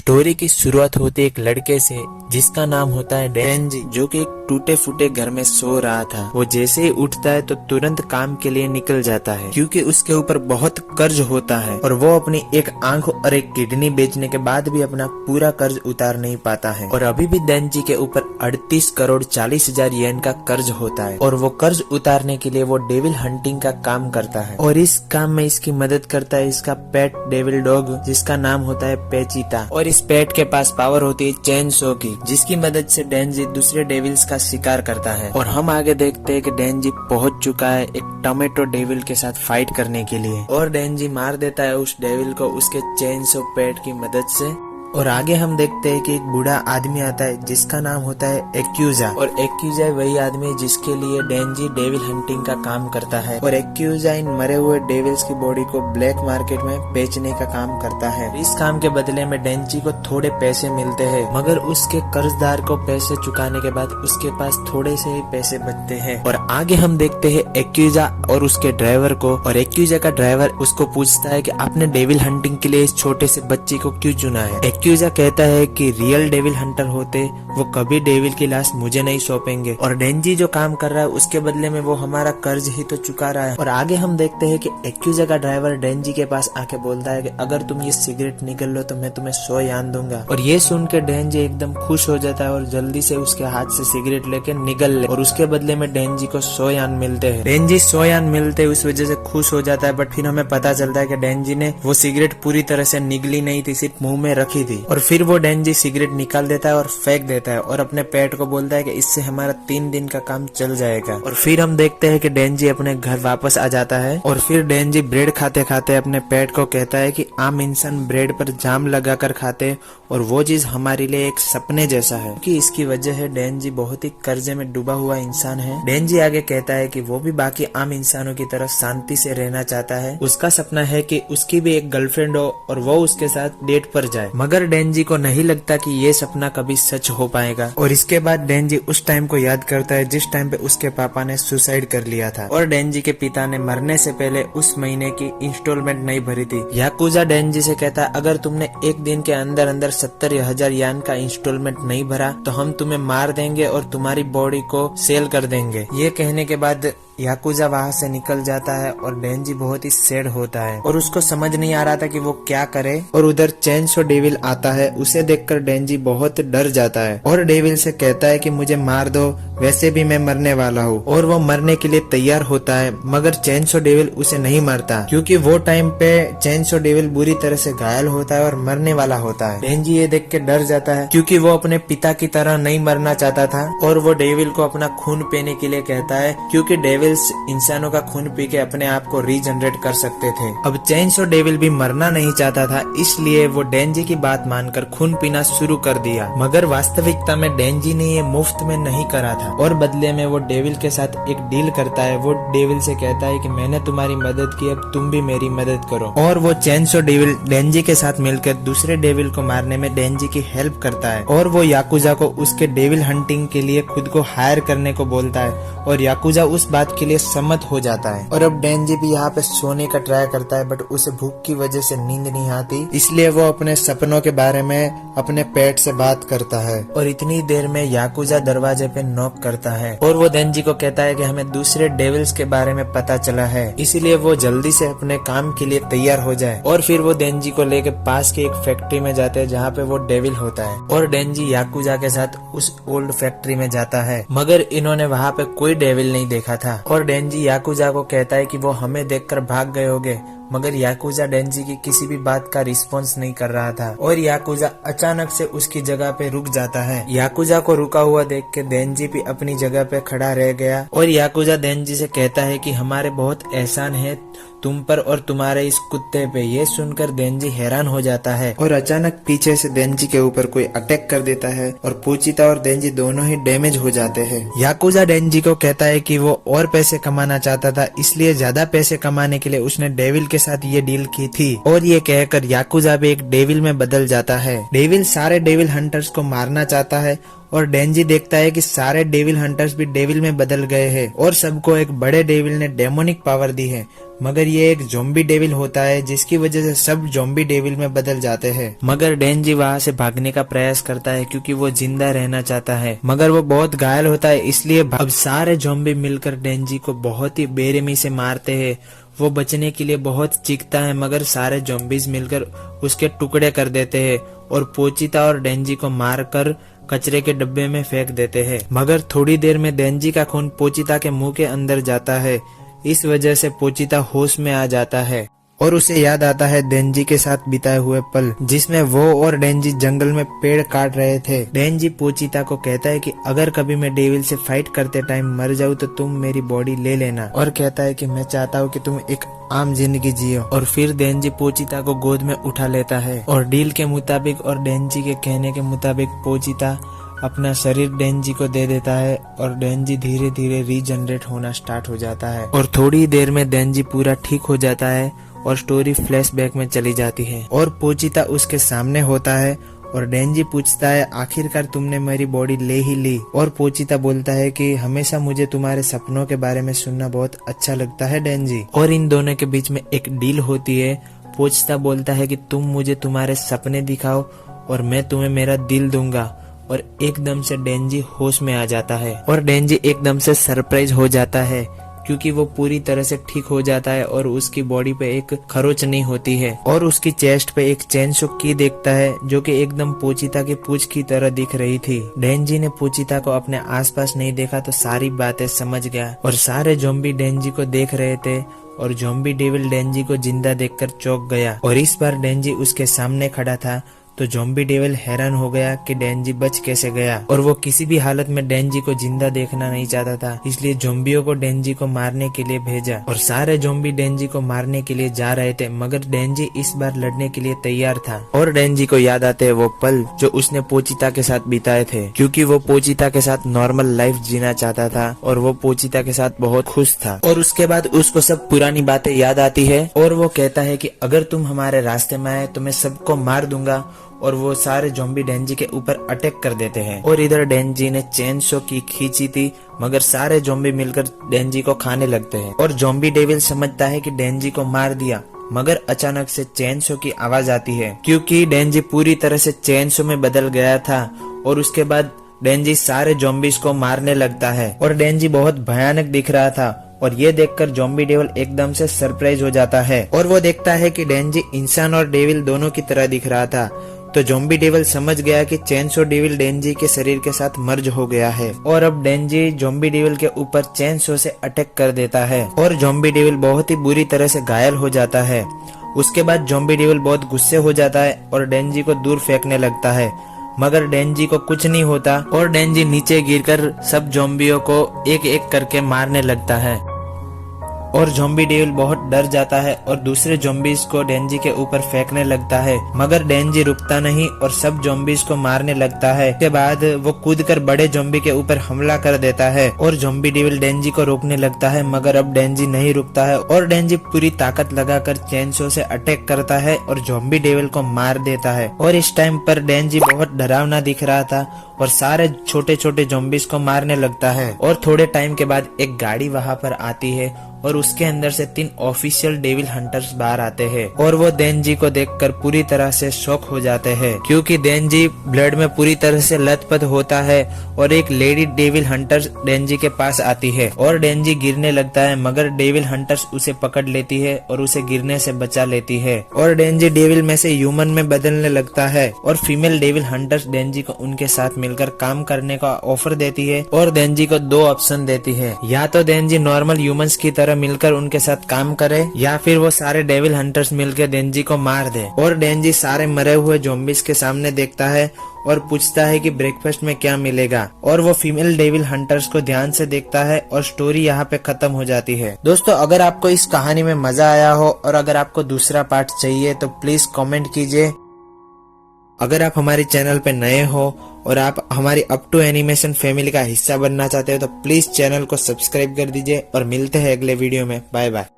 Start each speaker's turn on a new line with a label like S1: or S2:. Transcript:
S1: Story की शुरुआत होती है एक लड़के से जिसका नाम होता है डेंजी, जो कि एक टूटे फूटे घर में सो रहा था। वो जैसे ही उठता है तो तुरंत काम के लिए निकल जाता है क्योंकि उसके ऊपर बहुत कर्ज होता है और वो अपनी एक आंख और एक किडनी बेचने के बाद भी अपना पूरा कर्ज उतार नहीं पाता है। और अभी भी डेंजी के ऊपर 38 करोड़ 40,000 येन का कर्ज होता है और वो कर्ज उतारने के लिए वो डेविल हंटिंग का काम करता है। और इस काम में इसकी मदद करता है इसका पेट डेविल डॉग, जिसका नाम होता है पेचिता। और इस पेट के पास पावर होती है चेन सो की, जिसकी मदद से डेंजी दूसरे डेविल्स का शिकार करता है। और हम आगे देखते हैं कि डेंजी पहुंच चुका है एक टोमेटो डेविल के साथ फाइट करने के लिए और डेंजी मार देता है उस डेविल को उसके चेन सो पेट की मदद से। और आगे हम देखते हैं कि एक बूढ़ा आदमी आता है जिसका नाम होता है एक्यूजा। और एक्यूजा वही आदमी जिसके लिए डेंजी डेविल हंटिंग का काम करता है। और एक्यूजा इन मरे हुए डेविल्स की बॉडी को ब्लैक मार्केट में बेचने का काम करता है। इस काम के बदले में डेंजी को थोड़े पैसे मिलते हैं, मगर उसके कर्जदार को पैसे चुकाने के बाद उसके पास थोड़े से ही पैसे बचते हैं। और आगे हम देखते हैं एक्यूजा और उसके ड्राइवर को। और एक्यूजा का ड्राइवर उसको पूछता है कि आपने डेविल हंटिंग के लिए इस छोटे से बच्चे को क्यों चुना है। एक्यूजा कहता है कि रियल डेविल हंटर होते वो कभी डेविल की लाश मुझे नहीं सौंपेंगे और डेंजी जो काम कर रहा है उसके बदले में वो हमारा कर्ज ही तो चुका रहा है। और आगे हम देखते हैं कि एक्यूजा का ड्राइवर डेंजी के पास आके बोलता है कि अगर तुम ये सिगरेट निकल लो तो मैं तुम्हें 100 यान दूंगा। और ये सुन के डेंजी एकदम खुश हो जाता है और जल्दी से उसके हाथ से सिगरेट लेके निकल ले और उसके बदले में डेंजी को 100 यान मिलते हैं। डेंजी 100 यान मिलते उस वजह से खुश हो जाता है, बट फिर हमें पता चलता है कि डेंजी ने वो सिगरेट पूरी तरह से निगली नहीं थी, सिर्फ मुंह में रखी थी। और फिर वो डेंजी सिगरेट निकाल देता है और फेंक देता है और अपने पेट को बोलता है कि इससे हमारा 3 दिन का काम चल जाएगा। और फिर हम देखते हैं कि डेंजी अपने घर वापस आ जाता है और फिर डेंजी ब्रेड खाते खाते अपने पेट को कहता है कि आम इंसान ब्रेड पर जाम लगाकर खाते और वो चीज हमारे लिए एक सपने जैसा है, कि इसकी वजह है डेंजी बहुत ही कर्जे में डूबा हुआ इंसान है। डेंजी आगे कहता है कि वो भी बाकी आम इंसानों की तरह शांति से रहना चाहता है। उसका सपना है कि उसकी भी एक गर्लफ्रेंड हो और वो उसके साथ डेट पर जाए, मगर डेंजी को नहीं लगता कि ये सपना कभी सच हो पाएगा। और इसके बाद डेंजी उस टाइम को याद करता है जिस टाइम पे उसके पापा ने सुसाइड कर लिया था और डेंजी के पिता ने मरने से पहले उस महीने की इंस्टॉलमेंट नहीं भरी थी। याकुजा डेंजी से कहता है अगर तुमने एक दिन के अंदर अंदर 70,000 यान का इंस्टॉलमेंट नहीं भरा तो हम तुम्हें मार देंगे और तुम्हारी बॉडी को सेल कर देंगे। ये कहने के बाद याकुजा वहाँ से निकल जाता है और डेंजी बहुत ही सैड होता है और उसको समझ नहीं आ रहा था कि वो क्या करे। और उधर चेनसो डेविल आता है, उसे देखकर डेंजी बहुत डर जाता है और डेविल से कहता है कि मुझे मार दो, वैसे भी मैं मरने वाला हूँ। और वो मरने के लिए तैयार होता है, मगर चेनसो डेविल उसे नहीं मारता क्योंकि वो टाइम पे चेनसो डेविल बुरी तरह से घायल होता है और मरने वाला होता है। डेंजी ये देख के डर जाता है क्योंकि वो अपने पिता की तरह नहीं मरना चाहता था और वो डेविल को अपना खून पीने के लिए कहता है क्योंकि डेविल इंसानों का खून पी के अपने आप को रीजनरेट कर सकते थे। अब चेनसो डेविल भी मरना नहीं चाहता था, इसलिए वो डेंजी की बात मानकर खून पीना शुरू कर दिया। मगर वास्तविकता में डेंजी ने ये मुफ्त में नहीं करा था और बदले में वो डेविल के साथ एक डील करता है। वो डेविल से कहता है कि मैंने तुम्हारी मदद की, अब तुम भी मेरी मदद करो। और वो चेनसो डेविल डेंजी के साथ मिलकर दूसरे डेविल को मारने में डेंजी की हेल्प करता है और वो याकुजा को उसके डेविल हंटिंग के लिए खुद को हायर करने को बोलता है और याकुजा उस बात के लिए सम्मत हो जाता है। और अब डेंजी भी यहाँ पे सोने का ट्राई करता है, बट उसे भूख की वजह से नींद नहीं आती, इसलिए वो अपने सपनों के बारे में अपने पेट से बात करता है। और इतनी देर में याकुजा दरवाजे पे नॉक करता है और वो डेंजी को कहता है कि हमें दूसरे डेविल्स के बारे में पता चला है, इसीलिए वो जल्दी से अपने काम के लिए तैयार हो जाए। और फिर वो डेंजी को लेके पास के एक फैक्ट्री में जाते हैं जहाँ पे वो डेविल होता है और डेंजी याकुजा के साथ उस ओल्ड फैक्ट्री में जाता है, मगर इन्होंने वहाँ पे कोई डेविल नहीं देखा था। और डेंजी याकुजा को कहता है कि वो हमें देखकर भाग गए होंगे, मगर याकुजा डेंजी की किसी भी बात का रिस्पॉन्स नहीं कर रहा था और याकुजा अचानक से उसकी जगह पे रुक जाता है। याकुजा को रुका हुआ देख के डेंजी भी अपनी जगह पे खड़ा रह गया और याकुजा डेंजी से कहता है कि हमारे बहुत एहसान है तुम पर और तुम्हारे इस कुत्ते पे। ये सुनकर डेंजी हैरान हो जाता है और अचानक पीछे से डेंजी के ऊपर कोई अटैक कर देता है और पूचिता और डेंजी दोनों ही डैमेज हो जाते हैं। याकुजा डेंजी को कहता है कि वो और पैसे कमाना चाहता था, इसलिए ज्यादा पैसे कमाने के लिए उसने डेविल के साथ ये डील की थी। और ये कहकर याकुजा भी एक डेविल में बदल जाता है। डेविल सारे डेविल हंटर्स को मारना चाहता है और डेंजी देखता है कि सारे डेविल हंटर्स भी डेविल में बदल गए हैं और सबको एक बड़े डेविल ने डेमोनिक पावर दी है, मगर ये एक ज़ॉम्बी डेविल होता है जिसकी वजह से सब ज़ॉम्बी डेविल में बदल जाते हैं। मगर डेंजी वहाँ से भागने का प्रयास करता है क्योंकि वो जिंदा रहना चाहता है, मगर वो बहुत घायल होता है, इसलिए अब सारे ज़ॉम्बी मिलकर डेंजी को बहुत ही बेरहमी से मारते हैं। वो बचने के लिए बहुत चीखता है मगर सारे ज़ॉम्बीज मिलकर उसके टुकड़े कर देते हैं और पोचिता और डेंजी को मारकर कचरे के डब्बे में फेंक देते हैं। मगर थोड़ी देर में डेंजी का खून पोचिता के मुंह के अंदर जाता है। इस वजह से पोचिता होश में आ जाता है और उसे याद आता है डेंजी के साथ बिताए हुए पल, जिसमें वो और डेंजी जंगल में पेड़ काट रहे थे। डेंजी पोचिता को कहता है कि अगर कभी मैं डेविल से फाइट करते टाइम मर जाऊं तो तुम मेरी बॉडी ले लेना, और कहता है कि मैं चाहता हूं कि तुम एक आम जिंदगी जियो। और फिर डेंजी पोचिता को गोद में उठा लेता है और डील के मुताबिक और डेंजी के कहने के मुताबिक पोचिता अपना शरीर डेंजी को दे देता है और डेंजी धीरे धीरे रीजनरेट होना स्टार्ट हो जाता है और थोड़ी देर में डेंजी पूरा ठीक हो जाता है और स्टोरी फ्लैशबैक में चली जाती है और पोचिता उसके सामने होता है और डेंजी पूछता है आखिरकार तुमने मेरी बॉडी ले ही ली, और पोचिता बोलता है कि हमेशा मुझे तुम्हारे सपनों के बारे में सुनना बहुत अच्छा लगता है डेंजी। और इन दोनों के बीच में एक डील होती है। पोचिता बोलता है कि तुम मुझे तुम्हारे सपने दिखाओ और मैं तुम्हें मेरा दिल दूंगा, और एकदम से डेंजी होश में आ जाता है और डेंजी एकदम से सरप्राइज हो जाता है क्योंकि वो पूरी तरह से ठीक हो जाता है और उसकी बॉडी पे एक खरोच नहीं होती है और उसकी चेस्ट पे एक चेनसो की देखता है जो कि एकदम पोचिता की पूंछ की तरह दिख रही थी। डेंजी ने पोचिता को अपने आसपास नहीं देखा तो सारी बातें समझ गया और सारे ज़ॉम्बी डेंजी को देख रहे थे और ज़ॉम्बी डेविल डेंजी को जिंदा देखकर चौंक गया और इस बार डेंजी उसके सामने खड़ा था तो ज़ॉम्बी डेविल हैरान हो गया कि डेंजी बच कैसे गया, और वो किसी भी हालत में डेंजी को जिंदा देखना नहीं चाहता था, इसलिए ज़ॉम्बियों को डेंजी को मारने के लिए भेजा और सारे ज़ॉम्बी डेंजी को मारने के लिए जा रहे थे, मगर डेंजी इस बार लड़ने के लिए तैयार था। और डेंजी को याद आते हैं वो पल जो उसने पोचिता के साथ बिताए थे, क्योंकि वो पोचिता के साथ नॉर्मल लाइफ जीना चाहता था और वो पोचिता के साथ बहुत खुश था। और उसके बाद उसको सब पुरानी बातें याद आती है और वो कहता है कि अगर तुम हमारे रास्ते में आए तो मैं सबको मार दूंगा, और वो सारे ज़ॉम्बी डेंजी के ऊपर अटैक कर देते हैं। और इधर डेंजी ने चेनसो की खींची थी मगर सारे ज़ॉम्बी मिलकर डेंजी को खाने लगते हैं और ज़ॉम्बी डेविल समझता है कि डेंजी को मार दिया, मगर अचानक से चेनसो की आवाज आती है क्योंकि डेंजी पूरी तरह से चेनसो में बदल गया था। और उसके बाद डेंजी सारे ज़ॉम्बीज को मारने लगता है और डेंजी बहुत भयानक दिख रहा था और ये देखकर ज़ॉम्बी डेविल एकदम से सरप्राइज हो जाता है और वो देखता है कि डेंजी इंसान और डेविल दोनों की तरह दिख रहा था। तो ज़ॉम्बी डेविल समझ गया कि चेनसो डेविल डेंजी के शरीर के साथ मर्ज हो गया है और अब डेंजी ज़ॉम्बी डेविल के ऊपर चेनसो से अटैक कर देता है और ज़ॉम्बी डेविल बहुत ही बुरी तरह से घायल हो जाता है। उसके बाद ज़ॉम्बी डेविल बहुत गुस्से हो जाता है और डेंजी को दूर फेंकने लगता है, मगर डेंजी को कुछ नहीं होता और डेंजी नीचे गिरकर सब ज़ॉम्बियों को एक एक करके मारने लगता है और ज़ॉम्बी डेविल बहुत डर जाता है और दूसरे ज़ॉम्बीज को डेंजी के ऊपर फेंकने लगता है, मगर डेंजी रुकता नहीं और सब ज़ॉम्बीज को मारने लगता है। उसके बाद वो कूदकर बड़े ज़ॉम्बी के ऊपर हमला कर देता है और ज़ॉम्बी डेविल डेंजी को रोकने लगता है, मगर अब डेंजी नहीं रुकता है और डेंजी पूरी ताकत लगाकर चेनसो से अटैक करता है और ज़ॉम्बी डेविल को मार देता है। और इस टाइम पर डेंजी बहुत डरावना दिख रहा था और सारे छोटे छोटे ज़ॉम्बीज को मारने लगता है। और थोड़े टाइम के बाद एक गाड़ी वहाँ पर आती है और उसके अंदर से 3 ऑफिशियल डेविल हंटर्स बाहर आते हैं और वो डेंजी को देखकर पूरी तरह से शॉक हो जाते हैं क्योंकि डेंजी ब्लड में पूरी तरह से लथपथ होता है और एक लेडी डेविल हंटर डेंजी के पास आती है और डेंजी गिरने लगता है, मगर डेविल हंटर्स उसे पकड़ लेती है और उसे गिरने से बचा लेती है और डेंजी डेविल में से ह्यूमन में बदलने लगता है और फीमेल डेविल हंटर्स डेंजी को उनके साथ मिलकर काम करने का ऑफर देती है और डेंजी को 2 ऑप्शन देती है, या तो डेंजी नॉर्मल ह्यूमंस की तरह मिलकर उनके साथ काम करे या फिर वो सारे डेविल हंटर्स मिलकर डेंजी को मार दे। और डेंजी सारे मरे हुए ज़ॉम्बीज के सामने देखता है और पूछता है कि ब्रेकफास्ट में क्या मिलेगा और वो फीमेल डेविल हंटर्स को ध्यान से देखता है और स्टोरी यहाँ पे खत्म हो जाती है। दोस्तों, अगर आपको इस कहानी में मजा आया हो और अगर आपको दूसरा पार्ट चाहिए तो प्लीज कमेंट कीजिए। अगर आप हमारे चैनल पे नए हो और आप हमारी अप टू एनिमेशन फैमिली का हिस्सा बनना चाहते हो तो प्लीज चैनल को सब्सक्राइब कर दीजिए और मिलते हैं अगले वीडियो में। Bye bye.